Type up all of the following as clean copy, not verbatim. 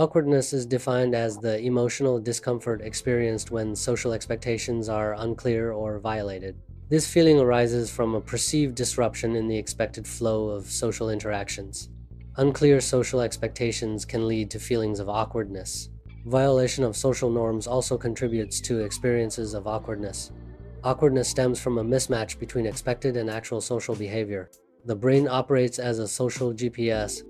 Awkwardness is defined as the emotional discomfort experienced when social expectations are unclear or violated. This feeling arises from a perceived disruption in the expected flow of social interactions. Unclear social expectations can lead to feelings of awkwardness. Violation of social norms also contributes to experiences of awkwardness. Awkwardness stems from a mismatch between expected and actual social behavior. The brain operates as a social GPS,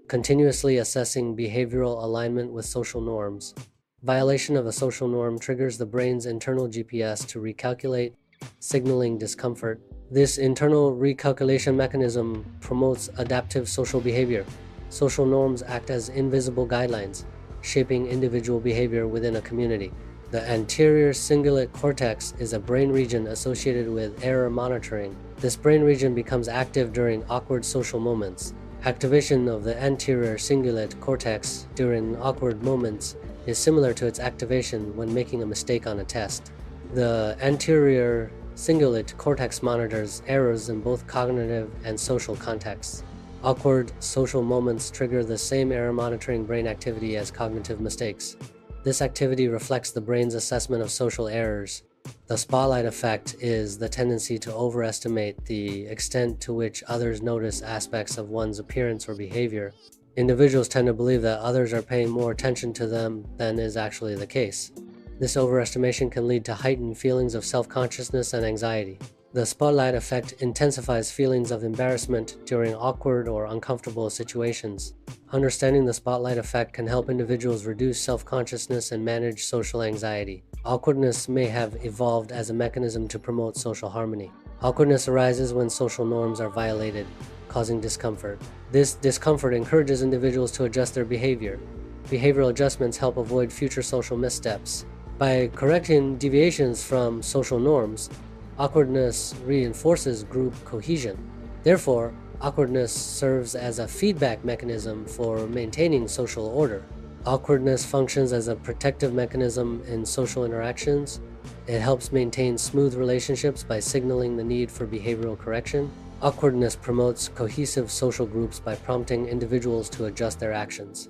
continuously assessing behavioral alignment with social norms. Violation of a social norm triggers the brain's internal GPS to recalculate, signaling discomfort. This internal recalculation mechanism promotes adaptive social behavior. Social norms act as invisible guidelines, shaping individual behavior within a community. The anterior cingulate cortex is a brain region associated with error monitoring. This brain region becomes active during awkward social moments. Activation of the anterior cingulate cortex during awkward moments is similar to its activation when making a mistake on a test. The anterior cingulate cortex monitors errors in both cognitive and social contexts. Awkward social moments trigger the same error monitoring brain activity as cognitive mistakes. This activity reflects the brain's assessment of social errors. The spotlight effect is the tendency to overestimate the extent to which others notice aspects of one's appearance or behavior. Individuals tend to believe that others are paying more attention to them than is actually the case. This overestimation can lead to heightened feelings of self-consciousness and anxiety. The spotlight effect intensifies feelings of embarrassment during awkward or uncomfortable situations. Understanding the spotlight effect can help individuals reduce self-consciousness and manage social anxiety. Awkwardness may have evolved as a mechanism to promote social harmony. Awkwardness arises when social norms are violated, causing discomfort. This discomfort encourages individuals to adjust their behavior. Behavioral adjustments help avoid future social missteps. By correcting deviations from social norms, awkwardness reinforces group cohesion. Therefore, awkwardness serves as a feedback mechanism for maintaining social order. Awkwardness functions as a protective mechanism in social interactions. It helps maintain smooth relationships by signaling the need for behavioral correction. Awkwardness promotes cohesive social groups by prompting individuals to adjust their actions.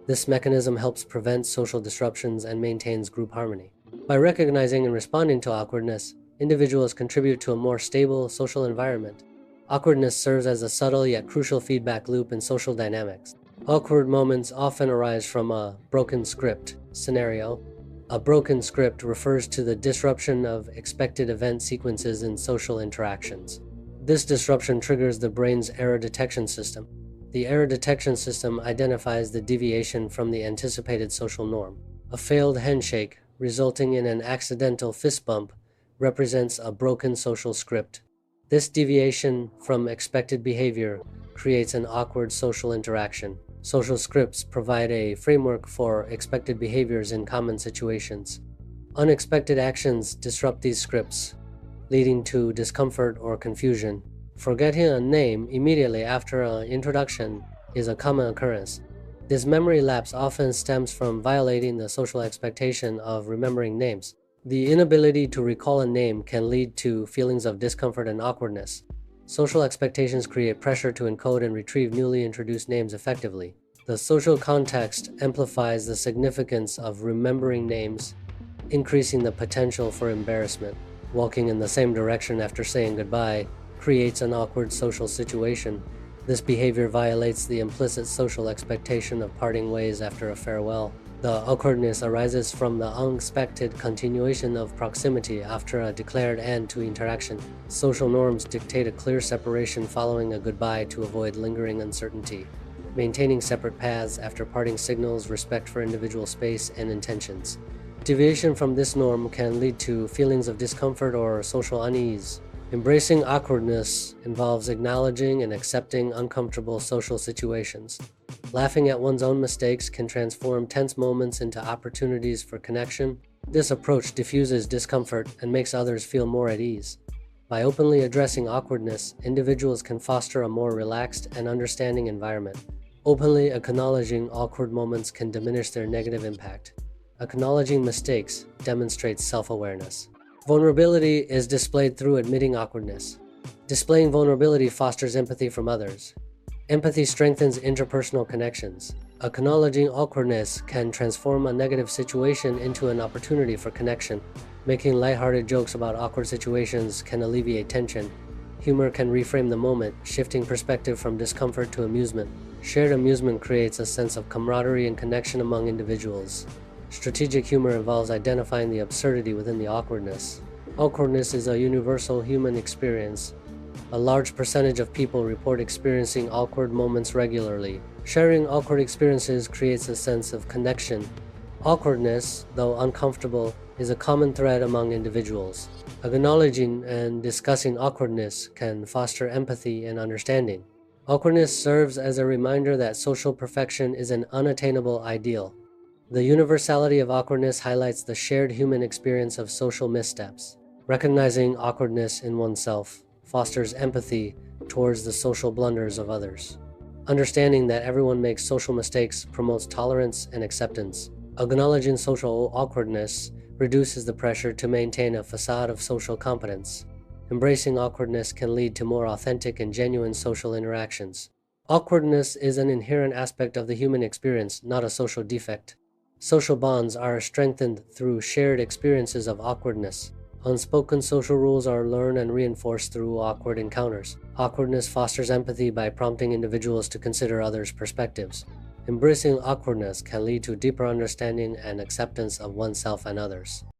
This mechanism helps prevent social disruptions and maintains group harmony. By recognizing and responding to awkwardness, individuals contribute to a more stable social environment. Awkwardness serves as a subtle yet crucial feedback loop in social dynamics. Awkward moments often arise from a broken script scenario. A broken script refers to the disruption of expected event sequences in social interactions. This disruption triggers the brain's error detection system. The error detection system identifies the deviation from the anticipated social norm. A failed handshake, resulting in an accidental fist bump, represents a broken social script. This deviation from expected behavior creates an awkward social interaction. Social scripts provide a framework for expected behaviors in common situations. Unexpected actions disrupt these scripts, leading to discomfort or confusion. Forgetting a name immediately after an introduction is a common occurrence. This memory lapse often stems from violating the social expectation of remembering names. The inability to recall a name can lead to feelings of discomfort and awkwardness. Social expectations create pressure to encode and retrieve newly introduced names effectively. The social context amplifies the significance of remembering names, increasing the potential for embarrassment. Walking in the same direction after saying goodbye creates an awkward social situation. This behavior violates the implicit social expectation of parting ways after a farewell. The awkwardness arises from the unexpected continuation of proximity after a declared end to interaction. Social norms dictate a clear separation following a goodbye to avoid lingering uncertainty. Maintaining separate paths after parting signals respect for individual space and intentions. Deviation from this norm can lead to feelings of discomfort or social unease. Embracing awkwardness involves acknowledging and accepting uncomfortable social situations. Laughing at one's own mistakes can transform tense moments into opportunities for connection. This approach diffuses discomfort and makes others feel more at ease. By openly addressing awkwardness, individuals can foster a more relaxed and understanding environment. Openly acknowledging awkward moments can diminish their negative impact. Acknowledging mistakes demonstrates self-awareness. Vulnerability is displayed through admitting awkwardness. Displaying vulnerability fosters empathy from others. Empathy strengthens interpersonal connections. Acknowledging awkwardness can transform a negative situation into an opportunity for connection. Making lighthearted jokes about awkward situations can alleviate tension. Humor can reframe the moment, shifting perspective from discomfort to amusement. Shared amusement creates a sense of camaraderie and connection among individuals. Strategic humor involves identifying the absurdity within the awkwardness. Awkwardness is a universal human experience. A large percentage of people report experiencing awkward moments regularly. Sharing awkward experiences creates a sense of connection. Awkwardness, though uncomfortable, is a common thread among individuals. Acknowledging and discussing awkwardness can foster empathy and understanding. Awkwardness serves as a reminder that social perfection is an unattainable ideal. The universality of awkwardness highlights the shared human experience of social missteps. Recognizing awkwardness in oneself fosters empathy towards the social blunders of others. Understanding that everyone makes social mistakes promotes tolerance and acceptance. Acknowledging social awkwardness reduces the pressure to maintain a facade of social competence. Embracing awkwardness can lead to more authentic and genuine social interactions. Awkwardness is an inherent aspect of the human experience, not a social defect. Social bonds are strengthened through shared experiences of awkwardness. Unspoken social rules are learned and reinforced through awkward encounters. Awkwardness fosters empathy by prompting individuals to consider others' perspectives. Embracing awkwardness can lead to deeper understanding and acceptance of oneself and others.